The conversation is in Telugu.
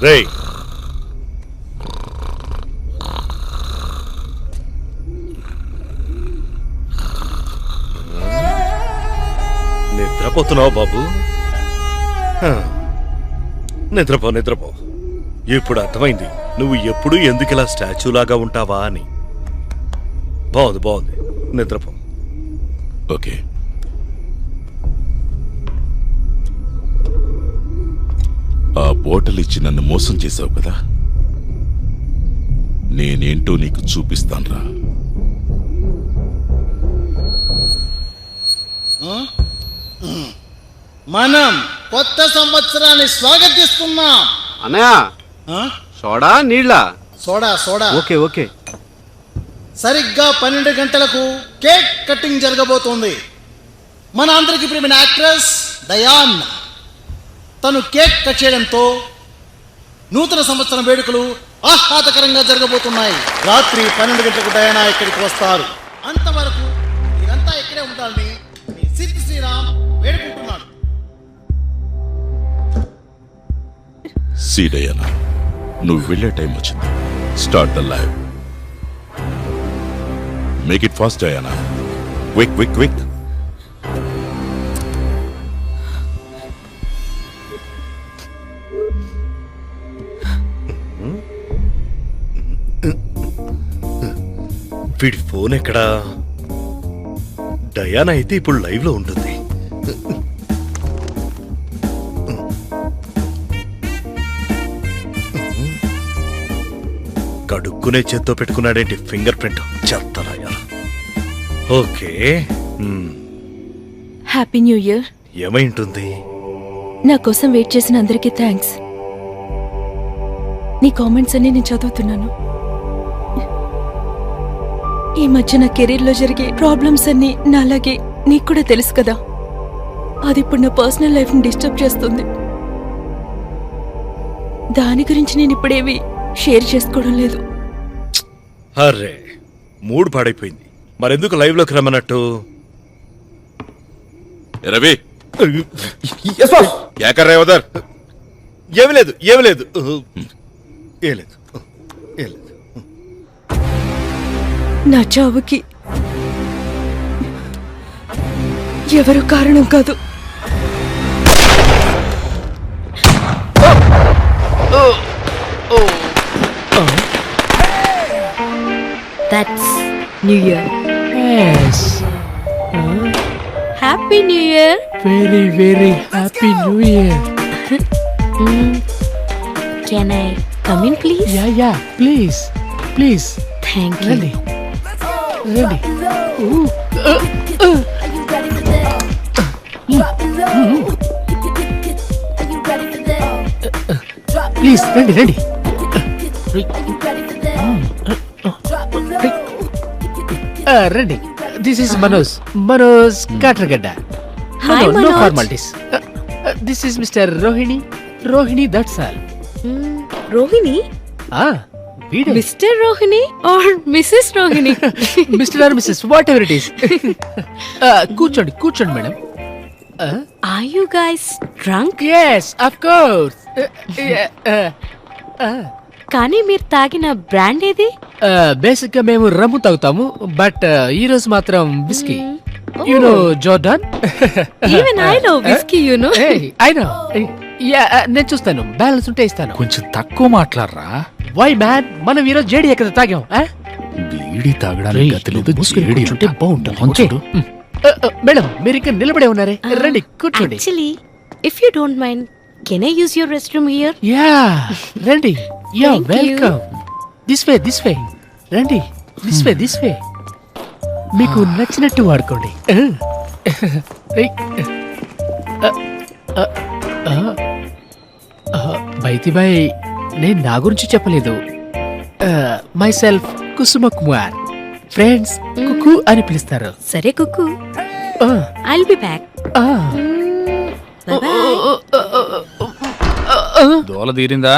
రేయ్ నిద్రపోతున్నావు బాబు? నిద్రపో నిద్రపో. ఇప్పుడు అర్థమైంది నువ్వు ఎప్పుడు ఎందుకు ఇలా స్టాచ్యూ లాగా ఉంటావా అని. బాగుంది బాగుంది, నిద్రపో. ఓకే. ఆ బాటిల్ ఇచ్చి నన్ను మోసం చేశావు కదా, నేనేంటో నీకు చూపిస్తాన్రా. మనం కొత్త సంవత్సరాన్ని స్వాగతిస్తున్నాం. అన్నయ్య, సోడా నీళ్ళ? Soda soda. Okay okay. సరిగ్గా 12 గంటలకు కేక్ కటింగ్ జరగబోతోంది. మన అందరికి ప్రియమైన యాక్ట్రెస్ డయాన్ తను కేక్ కట్ చేయడంతో నూతన సంవత్సరం వేడుకలు ఆహ్లాదకరంగా జరగబోతున్నాయి. రాత్రి 12 గంటలకు డయానా ఇక్కడికి వస్తారు. అంతవరకు మీరంతా ఇక్కడే ఉండాలని మీ సిద్ధి శ్రీరామ్ వేడుకుంటున్నాడు. సీడయ్యనా, నువ్వు వెళ్ళే టైం వచ్చింది. Start the live. Make it fast Diana. Quick quick quick. వీడి ఫోన్ ఎక్కడా? డయానా అయితే ఇప్పుడు లైవ్ లో ఉంటుంది. కడుక్కునే చేత్తో పెట్టుకున్నాడేంటి ఫింగర్ ప్రింట్? చెత్తరాయా. Okay, happy new year. ఏమైంటుంది? నా కోసం వెయిట్ చేసిన అందరికీ థ్యాంక్స్. నీ కామెంట్స్ అన్ని నేను చదువుతున్నాను. ఈ మధ్య నా కెరీర్లో జరిగే ప్రాబ్లమ్స్ అన్ని నాలాగే నీకు కూడా తెలుసు కదా. అది ఇప్పుడు నా పర్సనల్ లైఫ్ని డిస్టర్బ్ చేస్తుంది. దాని గురించి నేను ఇప్పుడేవి షేర్ చేసుకోవడం లేదు. అరే, మూడ్ పాడైపోయింది. మరెందుకు లైవ్ లోకి రమ్మన్నట్టు? రవి, క్యా కర్ రహే హో ఉధర్? ఏమి లేదు ఏమి లేదు ఏం లేదు ఏం లేదు. నా చావుకి ఎవరు కారణం కాదు. That's New Year. Yes. Happy New Year. Very, very happy New Year. Can I come in, please? Yeah, please. Please. Thank you. Ready. Ooh. Please, ready. Ready. This is Manoj Katragada. Hi, No Manoj. formalities. This is Mr. Rohini, that's all. Rohini? Video. Mr. Rohini or Mrs. Rohini? Mr. or Mrs. whatever it is. కూర్చోండి madam. Are you guys drunk? Yes, of course. కానీ మీరు తాగిన బ్రాండ్ ఏది? బేసిక్ గా మేము రమ్ము తాగుతాము, బట్ ఈ రోజు మాత్రం whisky. You know Jordan? Even I know whiskey, you know. I know. నేను చూస్తాను, బ్యాలెన్స్ ఉంటే ఇస్తాను. కొంచెం తక్కువ మాట్లాడరా. వై మ్యాన్, మనం ఈరోజు జేడి ఎక్కడ తాగాం? బీడి తాగడానికి గతి లేదు, జేడి కూర్చుంటే బాగుంటుంది. మేడం, మీరు ఇక్కడ నిలబడే ఉన్నారే, రండి కూర్చోండి. Actually, if you don't mind, can I use your restroom here? Yeah, రండి. Yeah, Thank you. Welcome. This way రండి. దిస్ వే మీకు నచ్చినట్టు వాడుకోండి. బై నేను నా గురించి చెప్పలేదు. Myself Kusuma Kumar, friends Kuku అని పిలుస్తారు. సరే కుక్కు, I'll be back. Bye bye. దోల తీరిందా?